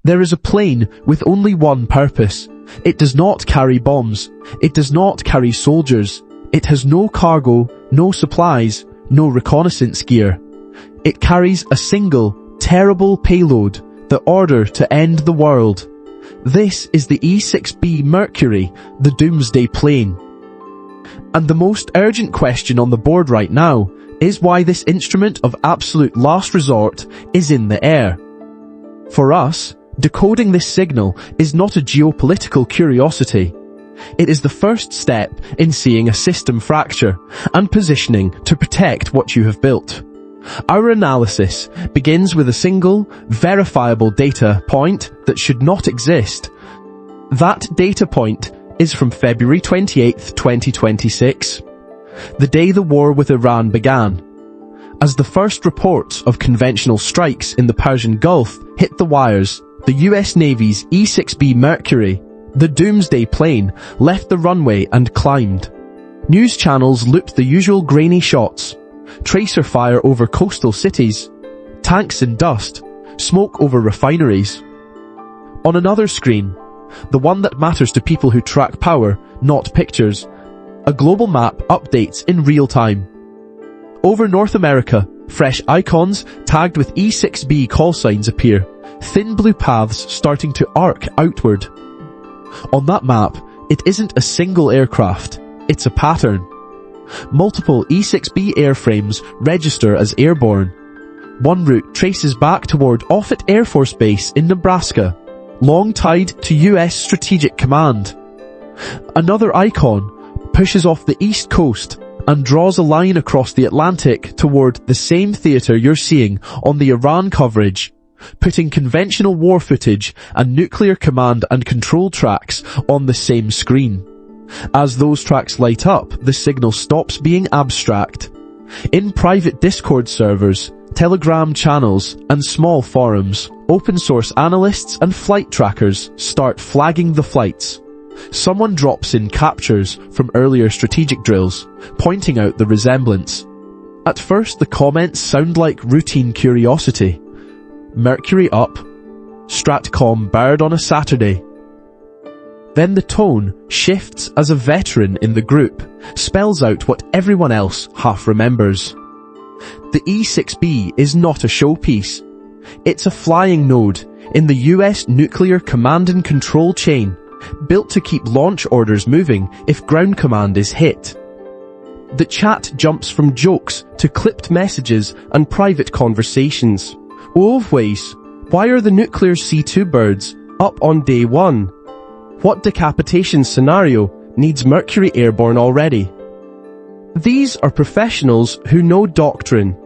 There is a plane with only one purpose. It does not carry bombs. It does not carry soldiers. It has no cargo, no supplies, no reconnaissance gear. It carries a single, terrible payload, the order to end the world. This is the E-6B Mercury, the Doomsday Plane. And the most urgent question on the board right now is why this instrument of absolute last resort is in the air. For us, decoding this signal is not a geopolitical curiosity. It is the first step in seeing a system fracture and positioning to protect what you have built. Our analysis begins with a single, verifiable data point that should not exist. That data point is from February 28th, 2026, the day the war with Iran began. As the first reports of conventional strikes in the Persian Gulf hit the wires, the US Navy's E-6B Mercury, the Doomsday Plane, left the runway and climbed. News channels looped the usual grainy shots: tracer fire over coastal cities, tanks in dust, smoke over refineries. On another screen, the one that matters to people who track power, not pictures, a global map updates in real time. Over North America, fresh icons tagged with E-6B call signs appear, thin blue paths starting to arc outward. On that map, it isn't a single aircraft, it's a pattern. Multiple E-6B airframes register as Airborne. One route traces back toward Offutt Air Force Base in Nebraska, long tied to US Strategic Command. Another icon pushes off the East Coast and draws a line across the Atlantic toward the same theatre you're seeing on the Iran coverage, putting conventional war footage and nuclear command and control tracks on the same screen. As those tracks light up, the signal stops being abstract. In private Discord servers, Telegram channels, and small forums, open-source analysts and flight trackers start flagging the flights. Someone drops in captures from earlier strategic drills, pointing out the resemblance. At first, the comments sound like routine curiosity. Mercury up, Stratcom bird on a Saturday. Then the tone shifts as a veteran in the group spells out what everyone else half remembers. The E-6B is not a showpiece. It's a flying node in the US nuclear command and control chain, built to keep launch orders moving if ground command is hit. The chat jumps from jokes to clipped messages and private conversations. Always, why are the nuclear C2 birds up on day one? What decapitation scenario needs Mercury airborne already? These are professionals who know doctrine.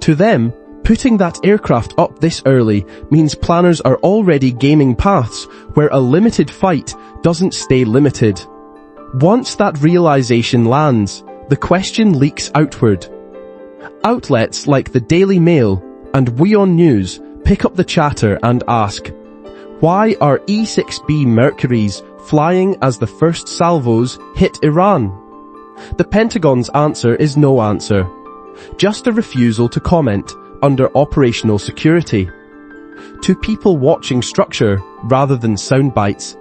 To them, putting that aircraft up this early means planners are already gaming paths where a limited fight doesn't stay limited. Once that realization lands, the question leaks outward. Outlets like the Daily Mail and WION News pick up the chatter and ask, why are E-6B Mercuries flying as the first salvos hit Iran? The Pentagon's answer is no answer, just a refusal to comment under operational security. To people watching structure rather than sound bites,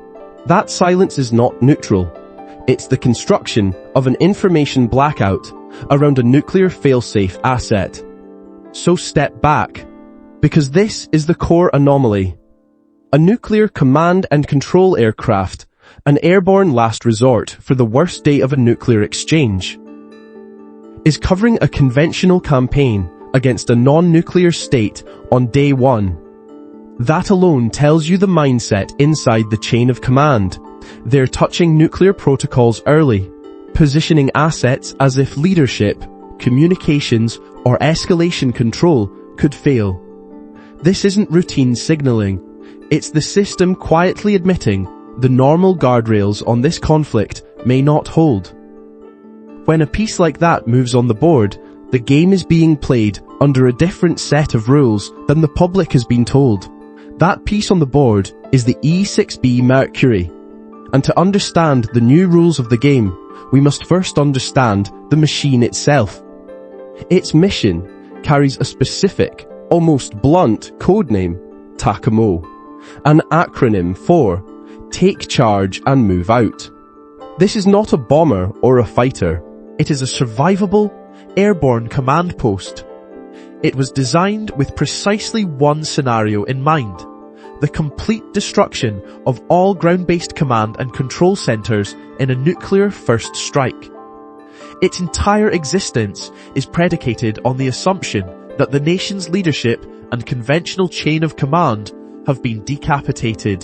that silence is not neutral. It's the construction of an information blackout around a nuclear failsafe asset. So step back, because this is the core anomaly. A nuclear command and control aircraft, an airborne last resort for the worst day of a nuclear exchange, is covering a conventional campaign against a non-nuclear state on day one. That alone tells you the mindset inside the chain of command. They're touching nuclear protocols early, positioning assets as if leadership, communications, or escalation control could fail. This isn't routine signaling. It's the system quietly admitting the normal guardrails on this conflict may not hold. When a piece like that moves on the board, the game is being played under a different set of rules than the public has been told. That piece on the board is the E-6B Mercury. And to understand the new rules of the game, we must first understand the machine itself. Its mission carries a specific, almost blunt codename, TACAMO. an acronym for Take Charge and Move Out. This is not a bomber or a fighter. It is a survivable, airborne command post. It was designed with precisely one scenario in mind: the complete destruction of all ground-based command and control centers in a nuclear first strike. Its entire existence is predicated on the assumption that the nation's leadership and conventional chain of command have been decapitated.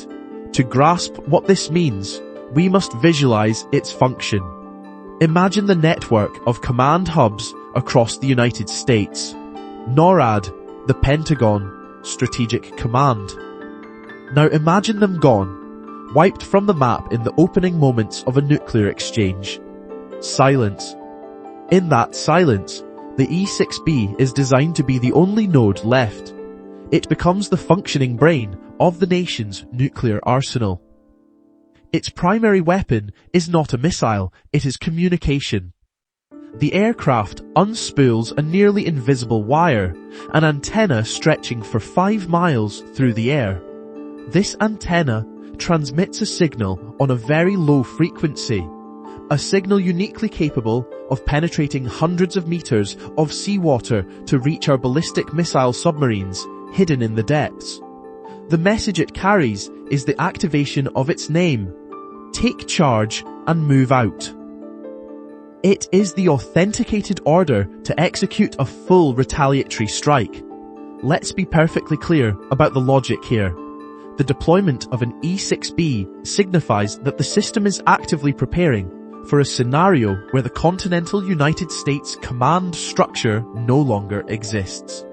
To grasp what this means, we must visualize its function. Imagine the network of command hubs across the United States. NORAD, the Pentagon, Strategic Command. Now imagine them gone, wiped from the map in the opening moments of a nuclear exchange. Silence. In that silence, the E-6B is designed to be the only node left. It becomes the functioning brain of the nation's nuclear arsenal. Its primary weapon is not a missile, it is communication. The aircraft unspools a nearly invisible wire, an antenna stretching for 5 miles through the air. This antenna transmits a signal on a very low frequency, a signal uniquely capable of penetrating hundreds of meters of seawater to reach our ballistic missile submarines hidden in the depths. The message it carries is the activation of its name: Take charge and move out. It is the authenticated order to execute a full retaliatory strike. Let's be perfectly clear about the logic here. The deployment of an E-6B signifies that the system is actively preparing for a scenario where the continental United States command structure no longer exists.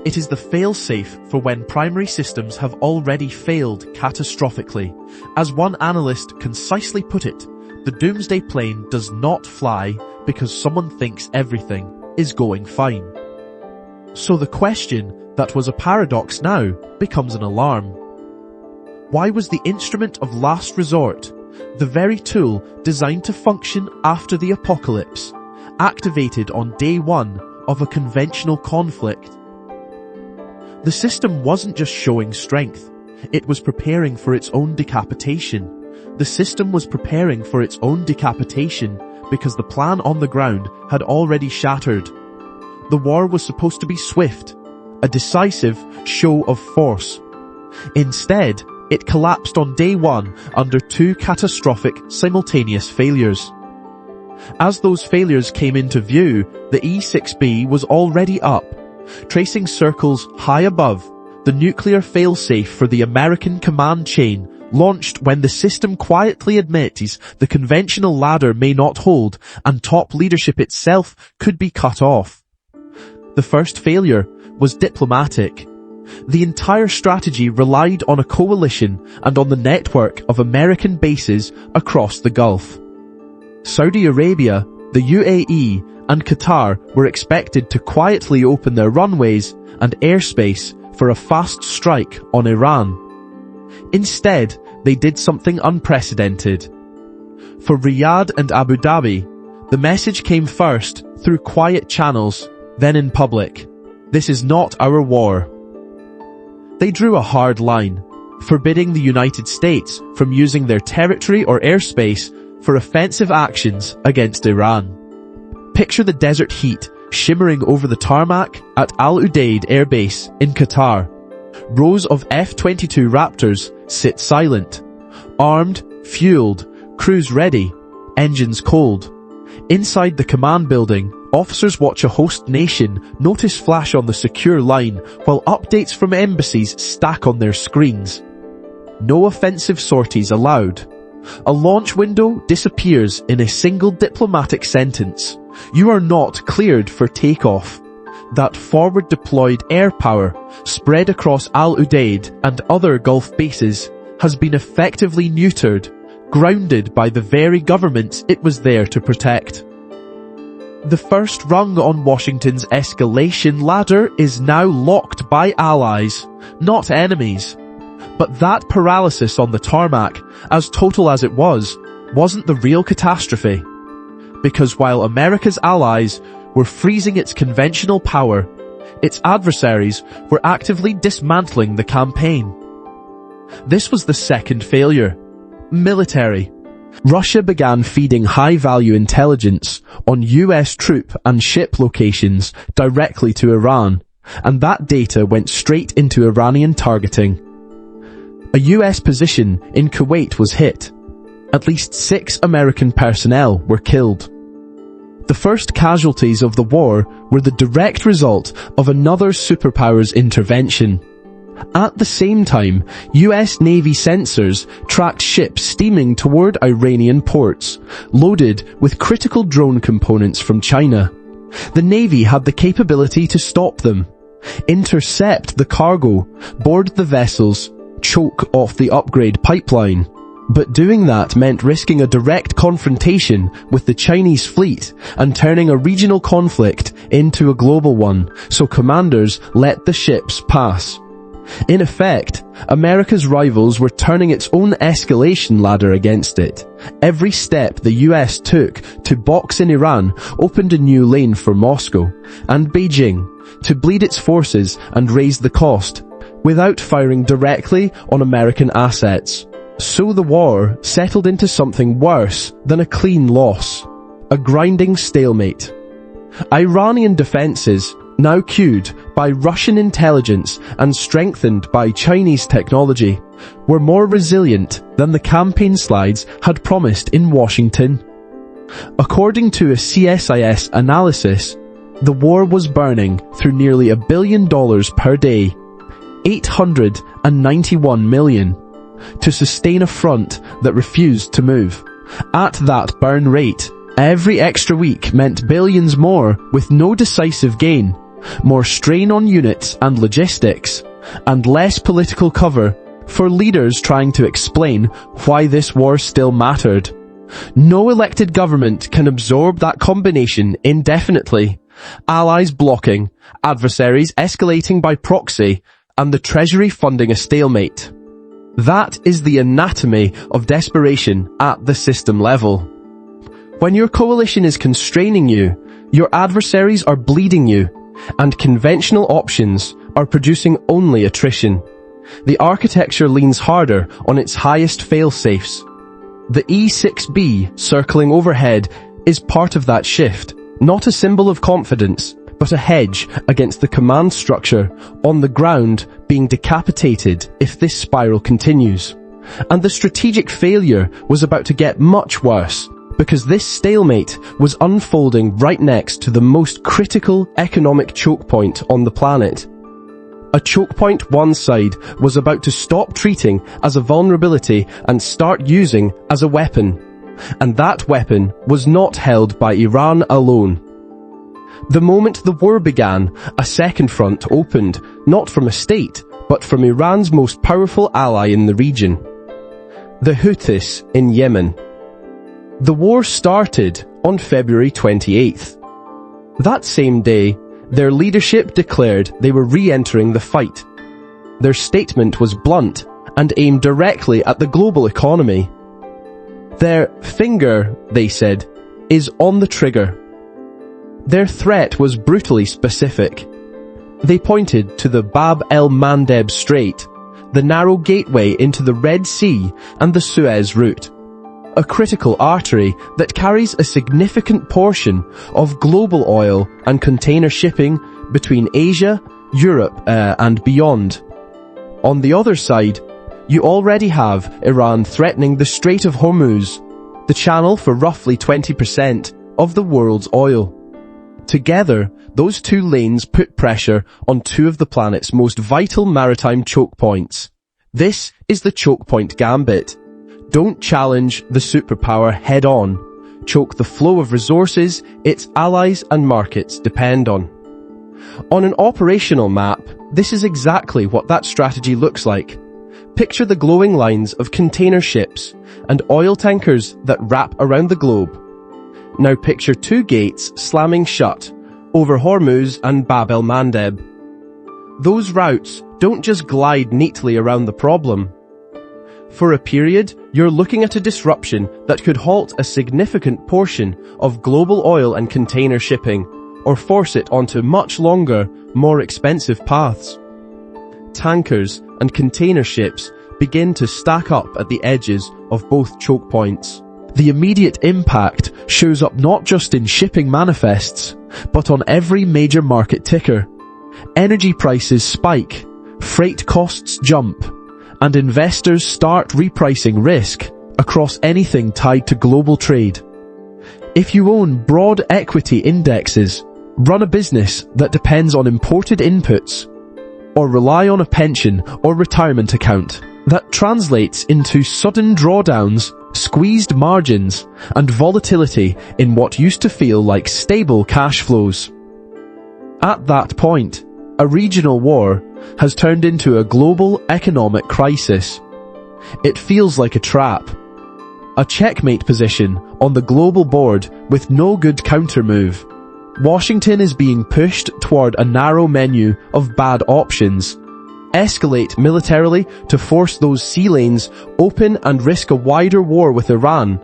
It is the failsafe for when primary systems have already failed catastrophically. As one analyst concisely put it, the Doomsday Plane does not fly because someone thinks everything is going fine. So the question that was a paradox now becomes an alarm. Why was the instrument of last resort, the very tool designed to function after the apocalypse, activated on day one of a conventional conflict? The system wasn't just showing strength, it was preparing for its own decapitation. The system was preparing for its own decapitation because the plan on the ground had already shattered. The war was supposed to be swift, a decisive show of force. Instead, it collapsed on day one under 2 catastrophic simultaneous failures. As those failures came into view, the E-6B was already up, tracing circles high above the nuclear failsafe for the American command chain, launched when the system quietly admits the conventional ladder may not hold and top leadership itself could be cut off. The first failure was diplomatic. The entire strategy relied on a coalition and on the network of American bases across the Gulf. Saudi Arabia, the UAE, and Qatar were expected to quietly open their runways and airspace for a fast strike on Iran. Instead, they did something unprecedented. For Riyadh and Abu Dhabi, the message came first through quiet channels, then in public. This is not our war. They drew a hard line, forbidding the United States from using their territory or airspace for offensive actions against Iran. Picture the desert heat shimmering over the tarmac at Al Udeid Air Base in Qatar. Rows of F-22 Raptors sit silent, armed, fueled, crews ready, engines cold. Inside the command building, officers watch a host nation notice flash on the secure line while updates from embassies stack on their screens. No offensive sorties allowed. A launch window disappears in a single diplomatic sentence. You are not cleared for takeoff. That forward-deployed air power, spread across Al Udeid and other Gulf bases, has been effectively neutered, grounded by the very governments it was there to protect. The first rung on Washington's escalation ladder is now locked by allies, not enemies. But that paralysis on the tarmac, as total as it was, wasn't the real catastrophe. Because while America's allies were freezing its conventional power, its adversaries were actively dismantling the campaign. This was the second failure. Military. Russia began feeding high-value intelligence on US troop and ship locations directly to Iran, and that data went straight into Iranian targeting. A US position in Kuwait was hit. At least 6 American personnel were killed. The first casualties of the war were the direct result of another superpower's intervention. At the same time, US Navy sensors tracked ships steaming toward Iranian ports, loaded with critical drone components from China. The Navy had the capability to stop them, intercept the cargo, board the vessels, choke off the upgrade pipeline. But doing that meant risking a direct confrontation with the Chinese fleet and turning a regional conflict into a global one, so commanders let the ships pass. In effect, America's rivals were turning its own escalation ladder against it. Every step the US took to box in Iran opened a new lane for Moscow and Beijing to bleed its forces and raise the cost, without firing directly on American assets. So the war settled into something worse than a clean loss, a grinding stalemate. Iranian defenses, now cued by Russian intelligence and strengthened by Chinese technology, were more resilient than the campaign slides had promised in Washington. According to a CSIS analysis, the war was burning through nearly $1 billion per day, $891 million, to sustain a front that refused to move. At that burn rate, every extra week meant billions more with no decisive gain, more strain on units and logistics, and less political cover for leaders trying to explain why this war still mattered. No elected government can absorb that combination indefinitely. Allies blocking, adversaries escalating by proxy, and the Treasury funding a stalemate. That is the anatomy of desperation at the system level. When your coalition is constraining you, your adversaries are bleeding you, and conventional options are producing only attrition. The architecture leans harder on its highest failsafes. The E-6B circling overhead is part of that shift, not a symbol of confidence, but a hedge against the command structure on the ground being decapitated if this spiral continues. And the strategic failure was about to get much worse, because this stalemate was unfolding right next to the most critical economic choke point on the planet. A choke point one side was about to stop treating as a vulnerability and start using as a weapon. And that weapon was not held by Iran alone. The moment the war began, a second front opened, not from a state, but from Iran's most powerful ally in the region, the Houthis in Yemen. The war started on February 28th. That same day, their leadership declared they were re-entering the fight. Their statement was blunt and aimed directly at the global economy. Their finger, they said, is on the trigger. Their threat was brutally specific. They pointed to the Bab el-Mandeb Strait, the narrow gateway into the Red Sea and the Suez route, a critical artery that carries a significant portion of global oil and container shipping between Asia, Europe, and beyond. On the other side, you already have Iran threatening the Strait of Hormuz, the channel for roughly 20% of the world's oil. Together, those two lanes put pressure on two of the planet's most vital maritime choke points. This is the choke point gambit. Don't challenge the superpower head-on. Choke the flow of resources its allies and markets depend on. On an operational map, this is exactly what that strategy looks like. Picture the glowing lines of container ships and oil tankers that wrap around the globe. Now picture two gates slamming shut over Hormuz and Bab el-Mandeb. Those routes don't just glide neatly around the problem. For a period, you're looking at a disruption that could halt a significant portion of global oil and container shipping, or force it onto much longer, more expensive paths. Tankers and container ships begin to stack up at the edges of both choke points. The immediate impact shows up not just in shipping manifests, but on every major market ticker. Energy prices spike, freight costs jump, and investors start repricing risk across anything tied to global trade. If you own broad equity indexes, run a business that depends on imported inputs, or rely on a pension or retirement account, that translates into sudden drawdowns, squeezed margins, and volatility in what used to feel like stable cash flows. At that point, a regional war has turned into a global economic crisis. It feels like a trap. A checkmate position on the global board with no good countermove. Washington is being pushed toward a narrow menu of bad options. Escalate militarily to force those sea lanes open and risk a wider war with Iran.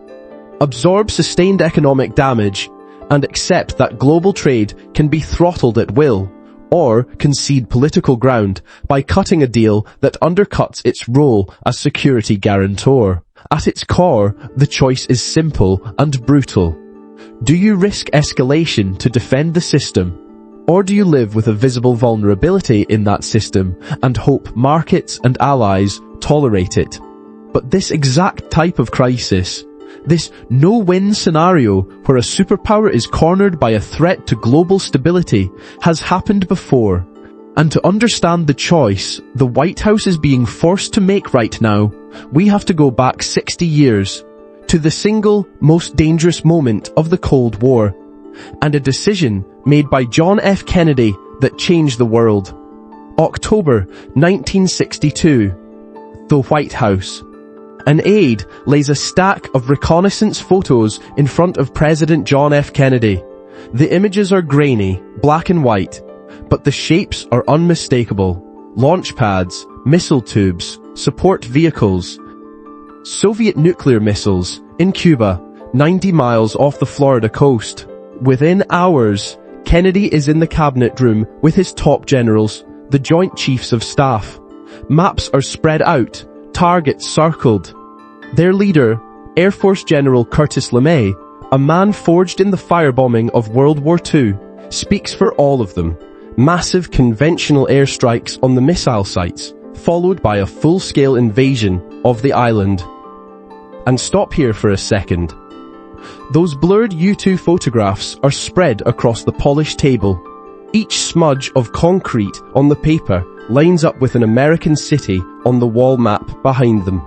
Absorb sustained economic damage and accept that global trade can be throttled at will, or concede political ground by cutting a deal that undercuts its role as security guarantor. At its core, the choice is simple and brutal. Do you risk escalation to defend the system? Or do you live with a visible vulnerability in that system and hope markets and allies tolerate it? But this exact type of crisis, this no-win scenario where a superpower is cornered by a threat to global stability, has happened before. And to understand the choice the White House is being forced to make right now, we have to go back 60 years, to the single most dangerous moment of the Cold War, and a decision made by John F. Kennedy that changed the world. October 1962. The White House. An aide lays a stack of reconnaissance photos in front of President John F. Kennedy. The images are grainy, black and white, but the shapes are unmistakable. Launch pads, missile tubes, support vehicles. Soviet nuclear missiles in Cuba, 90 miles off the Florida coast. Within hours, Kennedy is in the cabinet room with his top generals, the Joint Chiefs of Staff. Maps are spread out, targets circled. Their leader, Air Force General Curtis LeMay, a man forged in the firebombing of World War II, speaks for all of them. Massive conventional airstrikes on the missile sites, followed by a full-scale invasion of the island. And stop here for a second. Those blurred U-2 photographs are spread across the polished table. Each smudge of concrete on the paper lines up with an American city on the wall map behind them.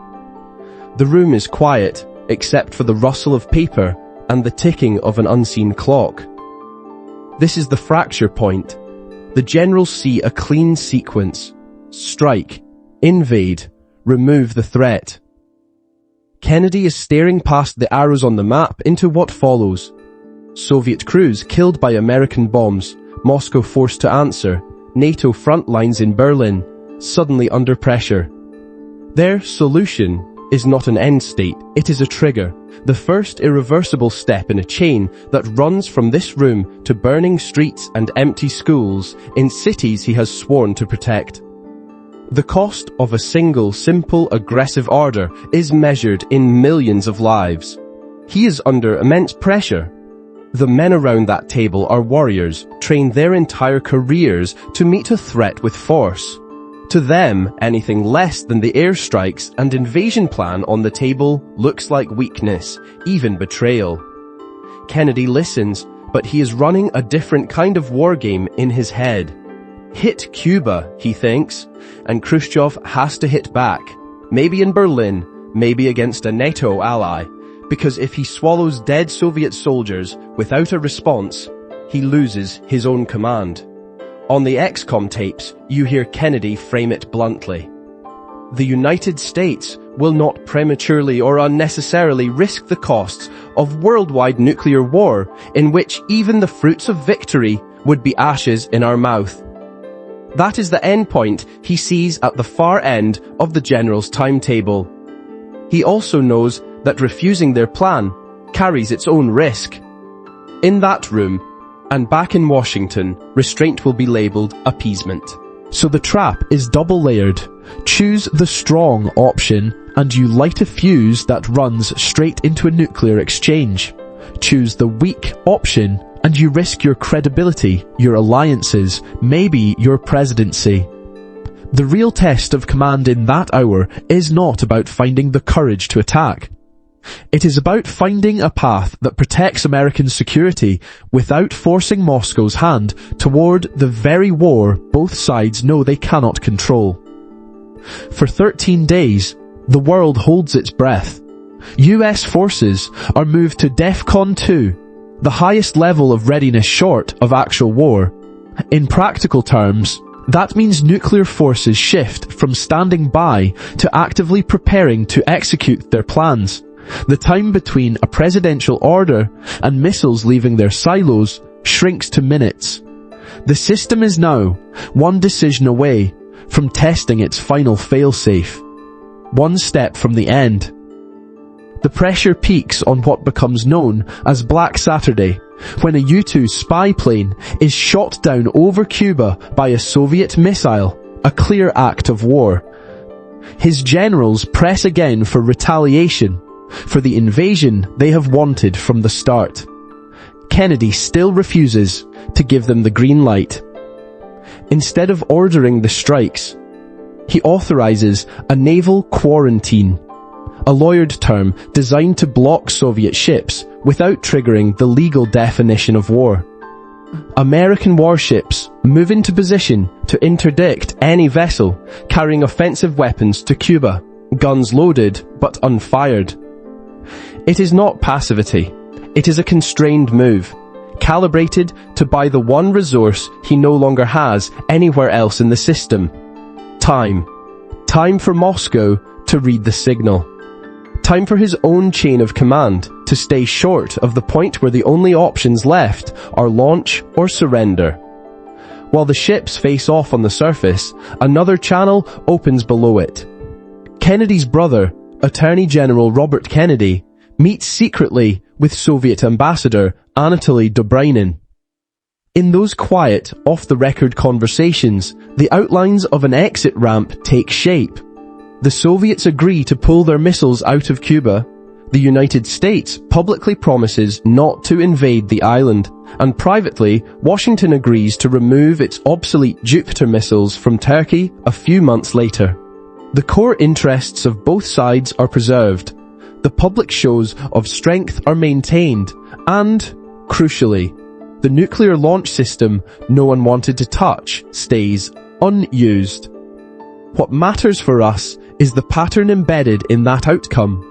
The room is quiet, except for the rustle of paper and the ticking of an unseen clock. This is the fracture point. The generals see a clean sequence. Strike, invade, remove the threat. Kennedy is staring past the arrows on the map into what follows. Soviet crews killed by American bombs, Moscow forced to answer, NATO front lines in Berlin, suddenly under pressure. Their solution is not an end state, it is a trigger, the first irreversible step in a chain that runs from this room to burning streets and empty schools in cities he has sworn to protect. The cost of a single, simple, aggressive order is measured in millions of lives. He is under immense pressure. The men around that table are warriors, trained their entire careers to meet a threat with force. To them, anything less than the airstrikes and invasion plan on the table looks like weakness, even betrayal. Kennedy listens, but he is running a different kind of war game in his head. Hit Cuba, he thinks, and Khrushchev has to hit back, maybe in Berlin, maybe against a NATO ally, because if he swallows dead Soviet soldiers without a response, he loses his own command. On the XCOM tapes, you hear Kennedy frame it bluntly. The United States will not prematurely or unnecessarily risk the costs of worldwide nuclear war in which even the fruits of victory would be ashes in our mouth. That is the endpoint he sees at the far end of the general's timetable. He also knows that refusing their plan carries its own risk. In that room, and back in Washington, restraint will be labeled appeasement. So the trap is double-layered. Choose the strong option and you light a fuse that runs straight into a nuclear exchange. Choose the weak option and you risk your credibility, your alliances, maybe your presidency. The real test of command in that hour is not about finding the courage to attack. It is about finding a path that protects American security without forcing Moscow's hand toward the very war both sides know they cannot control. For 13 days, the world holds its breath. US forces are moved to DEFCON 2, the highest level of readiness short of actual war. In practical terms, that means nuclear forces shift from standing by to actively preparing to execute their plans. The time between a presidential order and missiles leaving their silos shrinks to minutes. The system is now one decision away from testing its final failsafe, one step from the end. The pressure peaks on what becomes known as Black Saturday, when a U-2 spy plane is shot down over Cuba by a Soviet missile, a clear act of war. His generals press again for retaliation, for the invasion they have wanted from the start. Kennedy still refuses to give them the green light. Instead of ordering the strikes, he authorizes a naval quarantine, a lawyered term designed to block Soviet ships without triggering the legal definition of war. American warships move into position to interdict any vessel carrying offensive weapons to Cuba, guns loaded but unfired. It is not passivity. It is a constrained move, calibrated to buy the one resource he no longer has anywhere else in the system. Time. Time for Moscow to read the signal. Time for his own chain of command to stay short of the point where the only options left are launch or surrender. While the ships face off on the surface, another channel opens below it. Kennedy's brother, Attorney General Robert Kennedy, meets secretly with Soviet Ambassador Anatoly Dobrynin. In those quiet, off-the-record conversations, the outlines of an exit ramp take shape. The Soviets agree to pull their missiles out of Cuba. The United States publicly promises not to invade the island, and privately, Washington agrees to remove its obsolete Jupiter missiles from Turkey a few months later. The core interests of both sides are preserved. The public shows of strength are maintained, and, crucially, the nuclear launch system no one wanted to touch stays unused. What matters for us is the pattern embedded in that outcome.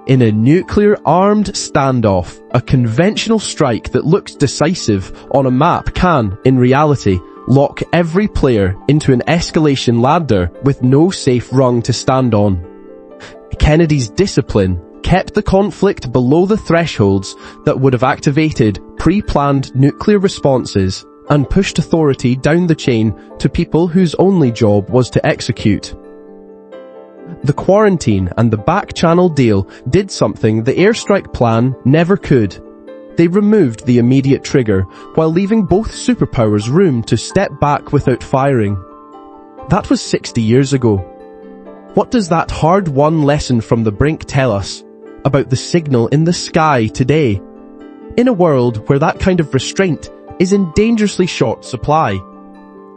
In a nuclear-armed standoff, a conventional strike that looks decisive on a map can, in reality, lock every player into an escalation ladder with no safe rung to stand on. Kennedy's discipline kept the conflict below the thresholds that would have activated pre-planned nuclear responses and pushed authority down the chain to people whose only job was to execute. The quarantine and the back-channel deal did something the airstrike plan never could. They removed the immediate trigger while leaving both superpowers room to step back without firing. That was 60 years ago. What does that hard-won lesson from the brink tell us about the signal in the sky today? In a world where that kind of restraint is in dangerously short supply.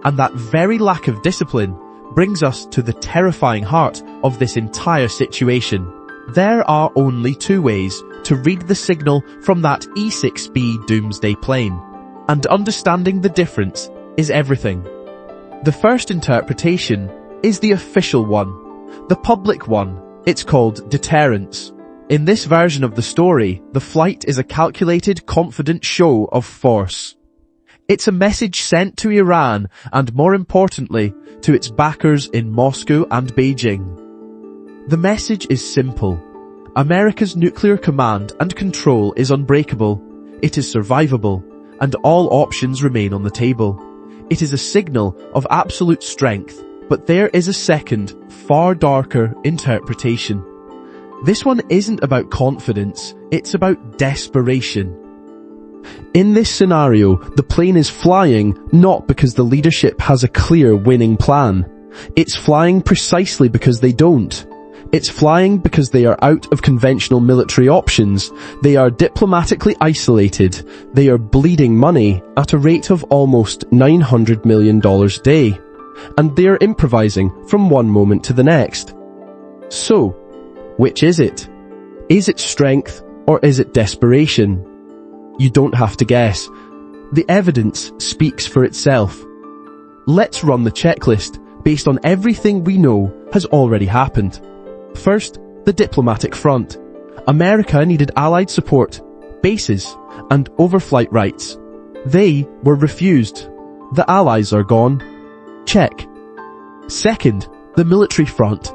And that very lack of discipline brings us to the terrifying heart of this entire situation. There are only two ways to read the signal from that E-6B Doomsday Plane, and understanding the difference is everything. The first interpretation is the official one, the public one. It's called Deterrence. In this version of the story, the flight is a calculated, confident show of force. It's a message sent to Iran and, more importantly, to its backers in Moscow and Beijing. The message is simple. America's nuclear command and control is unbreakable, it is survivable, and all options remain on the table. It is a signal of absolute strength, but there is a second, far darker interpretation. This one isn't about confidence, it's about desperation. In this scenario, the plane is flying not because the leadership has a clear winning plan, It's flying precisely because they don't. It's flying because they are out of conventional military options. They are diplomatically isolated. They are bleeding money at a rate of almost $900 million a day. And they are improvising from one moment to the next. So, which is it? Is it strength or is it desperation? You don't have to guess. The evidence speaks for itself. Let's run the checklist based on everything we know has already happened. First, the diplomatic front. America needed Allied support, bases, and overflight rights. They were refused. The Allies are gone. Check. Second, the military front.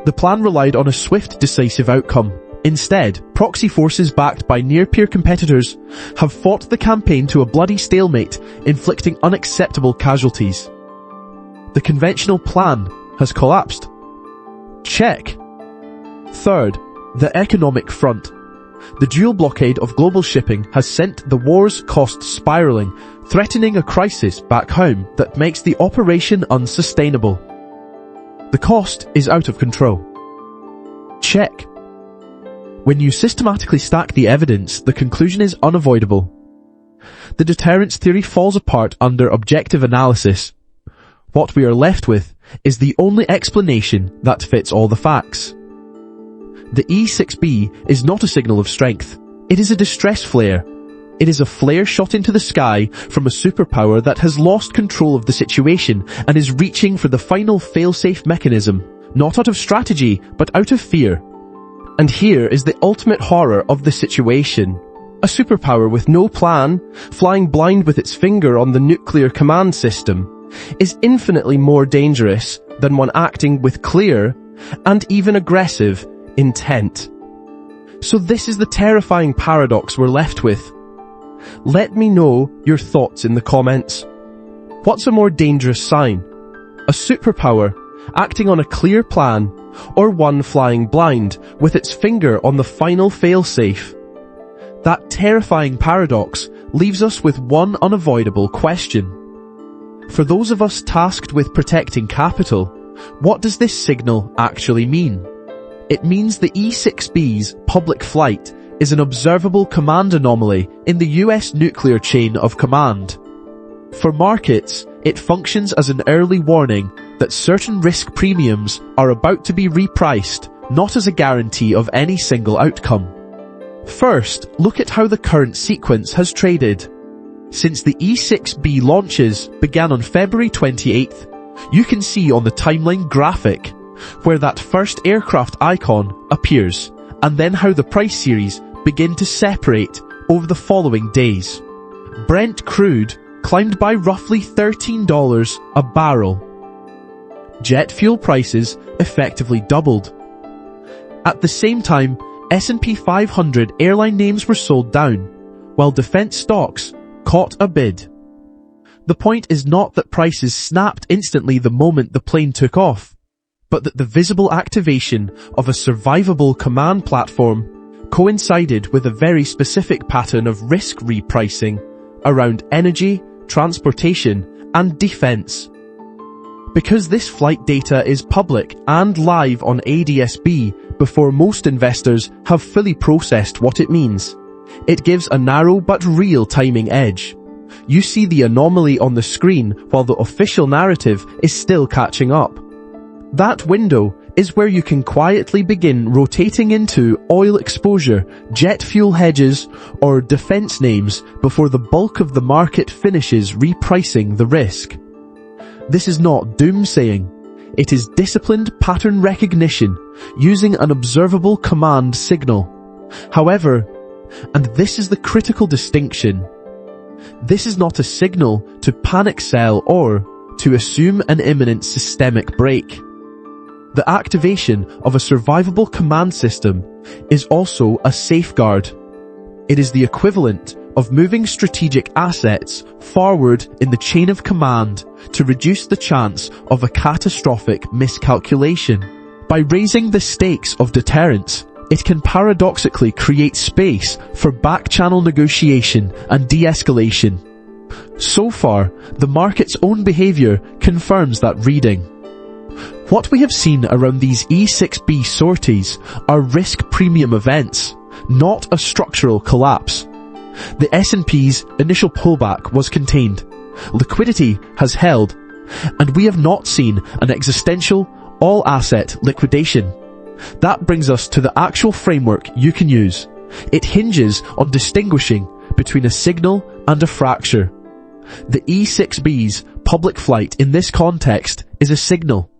The plan relied on a swift, decisive outcome. Instead, proxy forces backed by near-peer competitors have fought the campaign to a bloody stalemate, inflicting unacceptable casualties. The conventional plan has collapsed. Check. Third, the economic front. The dual blockade of global shipping has sent the war's costs spiraling, threatening a crisis back home that makes the operation unsustainable. The cost is out of control. Check. When you systematically stack the evidence, the conclusion is unavoidable. The deterrence theory falls apart under objective analysis. What we are left with is the only explanation that fits all the facts. The E-6B is not a signal of strength. It is a distress flare. It is a flare shot into the sky from a superpower that has lost control of the situation and is reaching for the final failsafe mechanism, not out of strategy, but out of fear. And here is the ultimate horror of the situation. A superpower with no plan, flying blind with its finger on the nuclear command system, is infinitely more dangerous than one acting with clear, and even aggressive, intent. So this is the terrifying paradox we're left with. Let me know your thoughts in the comments. What's a more dangerous sign? A superpower acting on a clear plan, or one flying blind with its finger on the final failsafe? That terrifying paradox leaves us with one unavoidable question. For those of us tasked with protecting capital, what does this signal actually mean? It means the E-6B's public flight is an observable command anomaly in the US nuclear chain of command. For markets, it functions as an early warning that certain risk premiums are about to be repriced, not as a guarantee of any single outcome. First, look at how the current sequence has traded. Since the E-6B launches began on February 28th, you can see on the timeline graphic where that first aircraft icon appears, and then how the price series begin to separate over the following days. Brent crude climbed by roughly $13 a barrel. Jet fuel prices effectively doubled. At the same time, S&P 500 airline names were sold down, while defense stocks caught a bid. The point is not that prices snapped instantly the moment the plane took off, but that the visible activation of a survivable command platform coincided with a very specific pattern of risk repricing around energy, transportation, and defense. Because this flight data is public and live on ADSB before most investors have fully processed what it means, it gives a narrow but real timing edge. You see the anomaly on the screen while the official narrative is still catching up. That window is where you can quietly begin rotating into oil exposure, jet fuel hedges, or defense names before the bulk of the market finishes repricing the risk. This is not doomsaying. It is disciplined pattern recognition using an observable command signal. However, and this is the critical distinction, this is not a signal to panic sell or to assume an imminent systemic break. The activation of a survivable command system is also a safeguard. It is the equivalent of moving strategic assets forward in the chain of command to reduce the chance of a catastrophic miscalculation. By raising the stakes of deterrence, it can paradoxically create space for back-channel negotiation and de-escalation. So far, the market's own behaviour confirms that reading. What we have seen around these E-6B sorties are risk premium events, not a structural collapse. The S&P's initial pullback was contained, liquidity has held, and we have not seen an existential, all-asset liquidation. That brings us to the actual framework you can use. It hinges on distinguishing between a signal and a fracture. The E-6B's public flight in this context is a signal.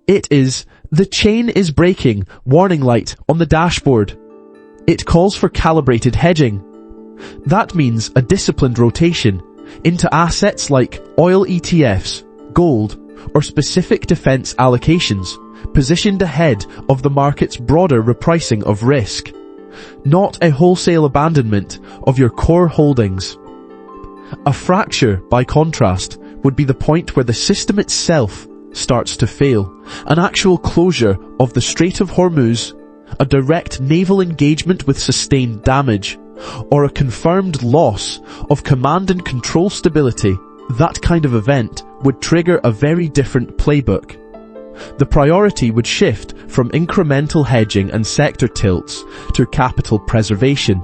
It is the chain is breaking warning light on the dashboard. It calls for calibrated hedging. That means a disciplined rotation into assets like oil ETFs, gold, or specific defense allocations, positioned ahead of the market's broader repricing of risk, not a wholesale abandonment of your core holdings. A fracture, by contrast, would be the point where the system itself starts to fail, an actual closure of the Strait of Hormuz, a direct naval engagement with sustained damage, or a confirmed loss of command and control stability. That kind of event would trigger a very different playbook. The priority would shift from incremental hedging and sector tilts to capital preservation,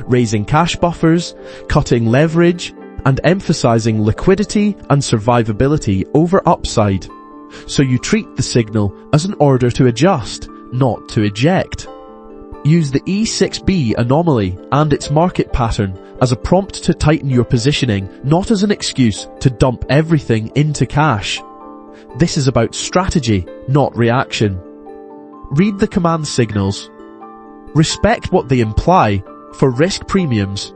raising cash buffers, cutting leverage, and emphasizing liquidity and survivability over upside. So you treat the signal as an order to adjust, not to eject. Use the E-6B anomaly and its market pattern as a prompt to tighten your positioning, not as an excuse to dump everything into cash. This is about strategy, not reaction. Read the command signals. Respect what they imply for risk premiums,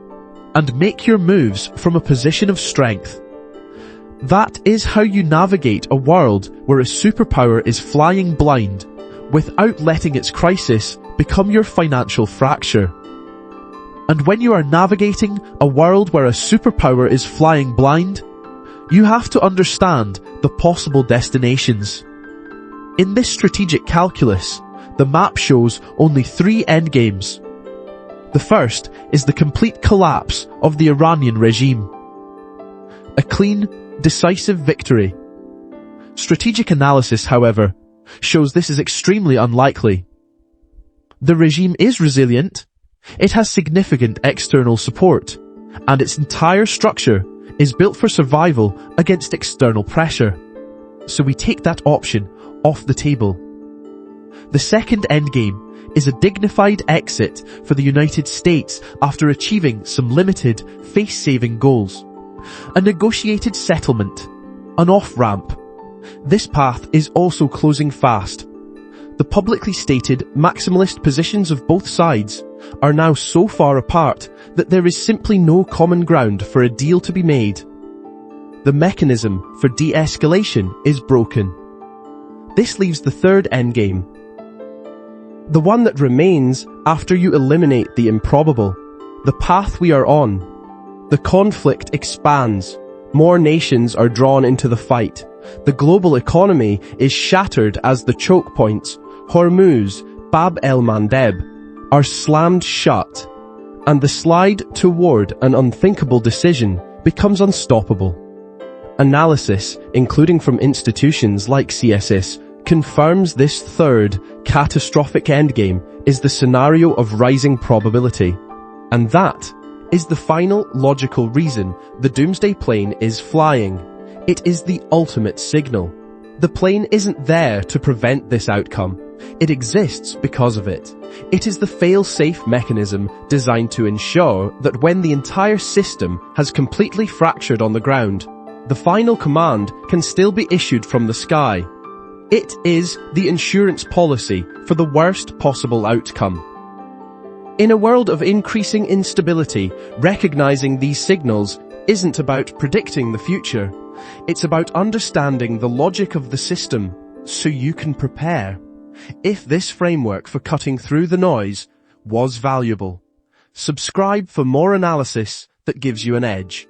and make your moves from a position of strength. That is how you navigate a world where a superpower is flying blind, without letting its crisis become your financial fracture. And when you are navigating a world where a superpower is flying blind, you have to understand the possible destinations. In this strategic calculus, the map shows only 3 endgames. The first is the complete collapse of the Iranian regime. A clean, decisive victory. Strategic analysis, however, shows this is extremely unlikely. The regime is resilient, it has significant external support, and its entire structure is built for survival against external pressure. So we take that option off the table. The second endgame is a dignified exit for the United States after achieving some limited face-saving goals. A negotiated settlement, an off-ramp. This path is also closing fast. The publicly stated maximalist positions of both sides are now so far apart that there is simply no common ground for a deal to be made. The mechanism for de-escalation is broken. This leaves the third endgame, the one that remains after you eliminate the improbable, the path we are on. The conflict expands. More nations are drawn into the fight. The global economy is shattered as the chokepoints, Hormuz, Bab el-Mandeb, are slammed shut, and the slide toward an unthinkable decision becomes unstoppable. Analysis, including from institutions like CSIS, confirms this third, catastrophic endgame is the scenario of rising probability. And that is the final logical reason the Doomsday Plane is flying. It is the ultimate signal. The plane isn't there to prevent this outcome. It exists because of it. It is the fail-safe mechanism designed to ensure that when the entire system has completely fractured on the ground, the final command can still be issued from the sky. It is the insurance policy for the worst possible outcome. In a world of increasing instability, recognizing these signals isn't about predicting the future. It's about understanding the logic of the system so you can prepare. If this framework for cutting through the noise was valuable, subscribe for more analysis that gives you an edge.